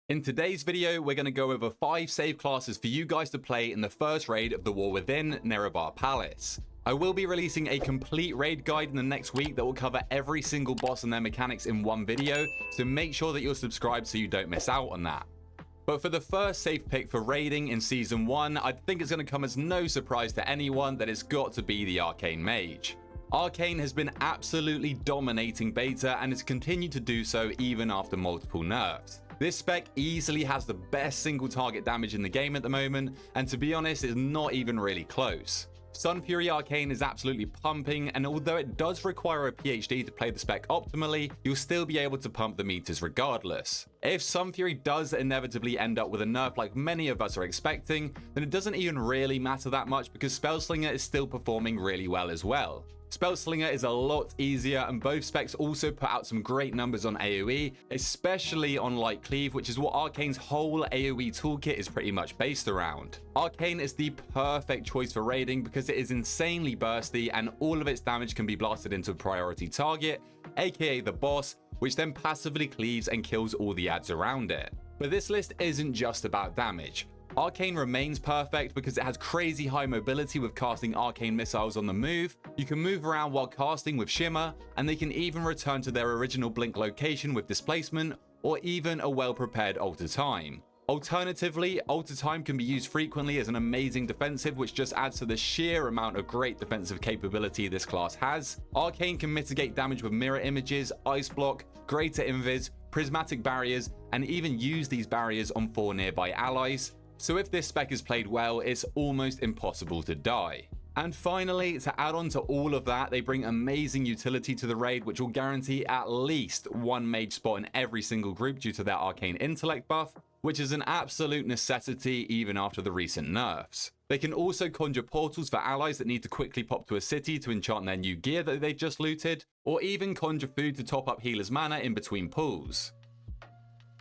In today's video, we're going to go over 5 save classes for you guys to play in the first raid of the War Within Nerub-ar Palace. I will be releasing a complete raid guide in the next week that will cover every single boss and their mechanics in one video, so make sure that you're subscribed so you don't miss out on that. But for the first safe pick for raiding in Season 1, I think it's going to come as no surprise to anyone that it's got to be the Arcane Mage. Arcane has been absolutely dominating beta and has continued to do so even after multiple nerfs. This spec easily has the best single target damage in the game at the moment, and to be honest, it's not even really close. Sun Fury Arcane is absolutely pumping, and although it does require a PhD to play the spec optimally, you'll still be able to pump the meters regardless. If Sun Fury does inevitably end up with a nerf like many of us are expecting, then it doesn't even really matter that much because Spellslinger is still performing really well as well. Spellslinger is a lot easier, and both specs also put out some great numbers on AoE, especially on Light Cleave, which is what Arcane's whole AoE toolkit is pretty much based around. Arcane is the perfect choice for raiding because it is insanely bursty and all of its damage can be blasted into a priority target, aka the boss, which then passively cleaves and kills all the adds around it. But this list isn't just about damage. Arcane remains perfect because it has crazy high mobility with casting arcane missiles on the move, you can move around while casting with shimmer, and they can even return to their original blink location with displacement, or even a well-prepared alter time. Alternatively, alter time can be used frequently as an amazing defensive, which just adds to the sheer amount of great defensive capability this class has. Arcane can mitigate damage with mirror images, ice block, greater invis, prismatic barriers, and even use these barriers on 4 nearby allies. So if this spec is played well, it's almost impossible to die. And finally, to add on to all of that, they bring amazing utility to the raid, which will guarantee at least one mage spot in every single group due to their arcane intellect buff, which is an absolute necessity even after the recent nerfs. They can also conjure portals for allies that need to quickly pop to a city to enchant their new gear that they've just looted, or even conjure food to top up healer's mana in between pulls.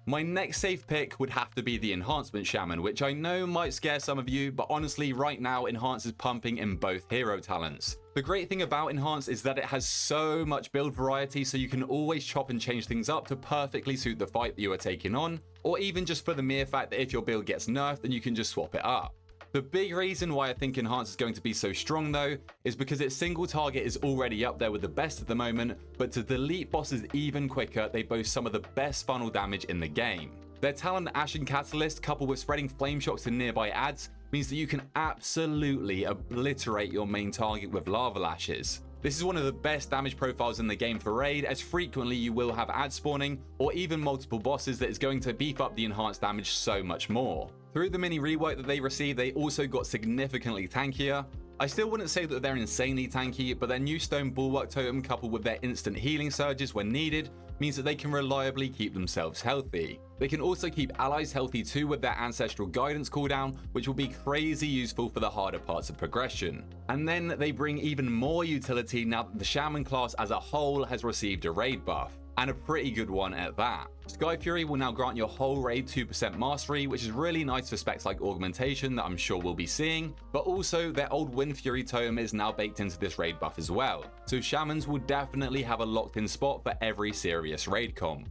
My next safe pick would have to be the Enhancement Shaman, which I know might scare some of you, but honestly right now Enhance is pumping in both hero talents. The great thing about Enhance is that it has so much build variety, so you can always chop and change things up to perfectly suit the fight that you are taking on, or even just for the mere fact that if your build gets nerfed then you can just swap it up. The big reason why I think Enhance is going to be so strong though, is because its single target is already up there with the best at the moment, but to delete bosses even quicker, they boast some of the best funnel damage in the game. Their talent Ashen Catalyst coupled with spreading flame shocks to nearby adds means that you can absolutely obliterate your main target with lava lashes. This is one of the best damage profiles in the game for raid, as frequently you will have ad spawning or even multiple bosses that is going to beef up the enhanced damage so much more. Through the mini rework that they received, they also got significantly tankier. I still wouldn't say that they're insanely tanky, but their new stone bulwark totem coupled with their instant healing surges when needed means that they can reliably keep themselves healthy. They can also keep allies healthy too with their ancestral guidance cooldown, which will be crazy useful for the harder parts of progression. And then they bring even more utility now that the Shaman class as a whole has received a raid buff, and a pretty good one at that. Sky Fury will now grant your whole raid 2% mastery, which is really nice for specs like Augmentation that I'm sure we'll be seeing, but also their old Wind Fury totem is now baked into this raid buff as well. So Shamans will definitely have a locked in spot for every serious raid comp.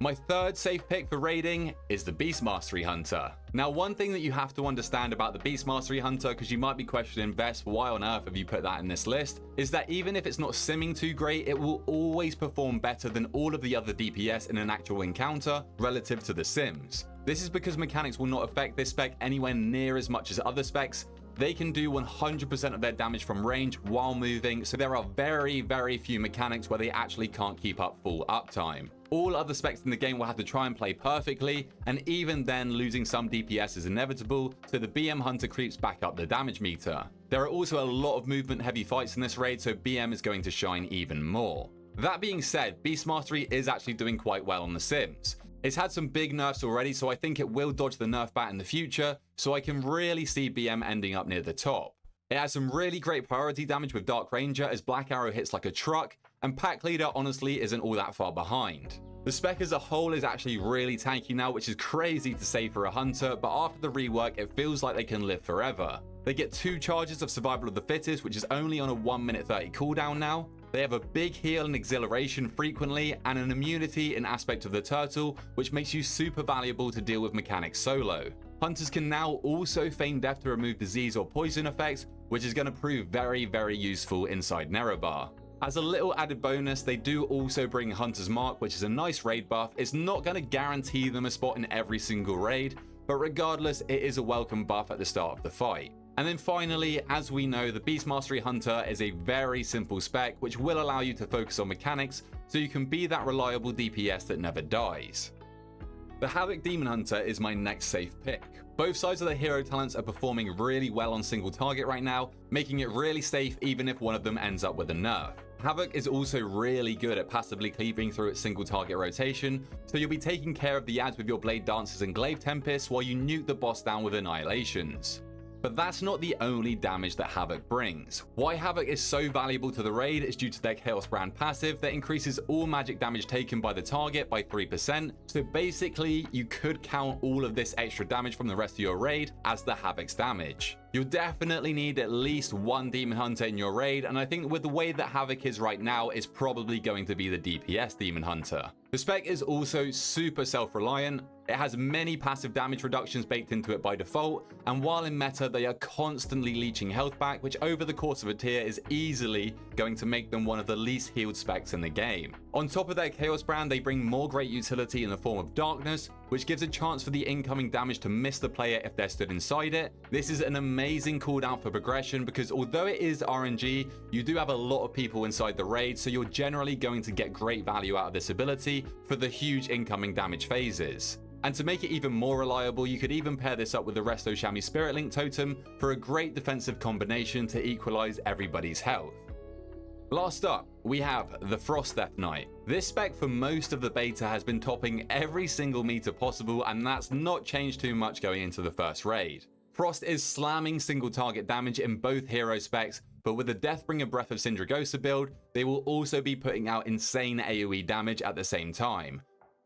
My third safe pick for raiding is the Beast Mastery Hunter. Now, one thing that you have to understand about the Beast Mastery Hunter, because you might be questioning, Vest, why on earth have you put that in this list, is that even if it's not simming too great, it will always perform better than all of the other DPS in an actual encounter relative to the sims. This is because mechanics will not affect this spec anywhere near as much as other specs. They can do 100% of their damage from range while moving, so there are very few mechanics where they actually can't keep up full uptime. All other specs in the game will have to try and play perfectly, and even then losing some DPS is inevitable, so the BM Hunter creeps back up the damage meter. There are also a lot of movement heavy fights in this raid, so BM is going to shine even more. That being said, Beast Mastery is actually doing quite well on the Sims. It's had some big nerfs already, so I think it will dodge the nerf bat in the future, so I can really see BM ending up near the top. It has some really great priority damage with Dark Ranger as Black Arrow hits like a truck, and Pack Leader honestly isn't all that far behind. The spec as a whole is actually really tanky now, which is crazy to say for a hunter, but after the rework it feels like they can live forever. They get 2 charges of Survival of the Fittest, which is only on a 1 minute 30 cooldown now, They have a big heal and exhilaration frequently, and an immunity in aspect of the turtle, which makes you super valuable to deal with mechanics solo. Hunters can now also feign death to remove disease or poison effects, which is going to prove very useful inside Nerub-ar. As a little added bonus, they do also bring Hunter's Mark, which is a nice raid buff. It's not going to guarantee them a spot in every single raid, but regardless, it is a welcome buff at the start of the fight. And then finally, as we know, the Beast Mastery Hunter is a very simple spec, which will allow you to focus on mechanics, so you can be that reliable DPS that never dies. The Havoc Demon Hunter is my next safe pick. Both sides of the hero talents are performing really well on single target right now, making it really safe even if one of them ends up with a nerf. Havoc is also really good at passively cleaving through its single target rotation, so you'll be taking care of the ads with your Blade Dancers and Glaive Tempests while you nuke the boss down with Annihilations. But that's not the only damage that Havoc brings. Why Havoc is so valuable to the raid is due to their Chaos Brand passive that increases all magic damage taken by the target by 3%, so basically you could count all of this extra damage from the rest of your raid as the Havoc's damage. You'll definitely need at least one Demon Hunter in your raid, and I think with the way that Havoc is right now, it's probably going to be the DPS Demon Hunter. The spec is also super self-reliant. It has many passive damage reductions baked into it by default, and while in meta, they are constantly leeching health back, which over the course of a tier is easily going to make them one of the least healed specs in the game. On top of their Chaos Brand, they bring more great utility in the form of Darkness, which gives a chance for the incoming damage to miss the player if they're stood inside it. This is an amazing cooldown for progression because although it is RNG, you do have a lot of people inside the raid, so you're generally going to get great value out of this ability for the huge incoming damage phases. And to make it even more reliable, you could even pair this up with the Resto Shami Spirit Link totem for a great defensive combination to equalize everybody's health. Last up, we have the Frost Death Knight. This spec for most of the beta has been topping every single meter possible, and that's not changed too much going into the first raid. Frost is slamming single target damage in both hero specs, but with the Deathbringer Breath of Sindragosa build, they will also be putting out insane AoE damage at the same time.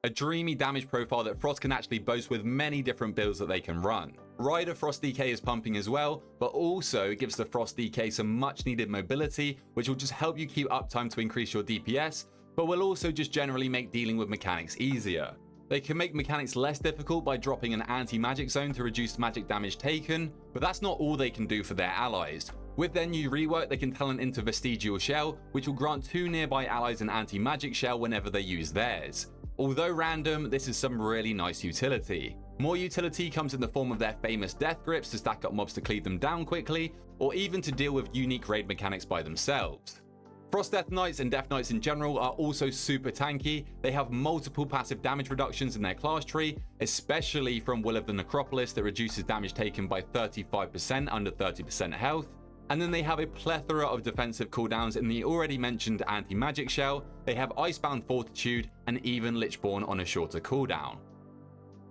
A dreamy damage profile that Frost can actually boast with many different builds that they can run. Rider Frost DK is pumping as well, but also gives the Frost DK some much needed mobility, which will just help you keep uptime to increase your DPS, but will also just generally make dealing with mechanics easier. They can make mechanics less difficult by dropping an anti-magic zone to reduce magic damage taken, but that's not all they can do for their allies. With their new rework, they can talent into Vestigial Shell, which will grant 2 nearby allies an anti-magic shell whenever they use theirs. Although random, this is some really nice utility. More utility comes in the form of their famous death grips to stack up mobs to cleave them down quickly, or even to deal with unique raid mechanics by themselves. Frost Death Knights and Death Knights in general are also super tanky. They have multiple passive damage reductions in their class tree, especially from Will of the Necropolis that reduces damage taken by 35% under 30% health. And then they have a plethora of defensive cooldowns in the already mentioned anti-magic shell. They have Icebound Fortitude and even Lichborn on a shorter cooldown.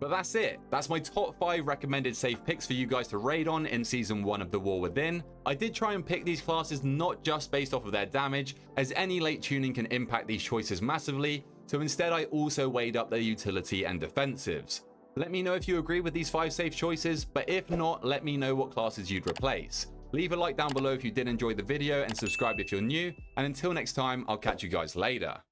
But that's it. That's my top 5 recommended safe picks for you guys to raid on in Season 1 of The War Within. I did try and pick these classes not just based off of their damage, as any late tuning can impact these choices massively, so instead I also weighed up their utility and defensives. Let me know if you agree with these 5 safe choices, but if not, let me know what classes you'd replace. Leave a like down below if you did enjoy the video and subscribe if you're new, and until next time, I'll catch you guys later.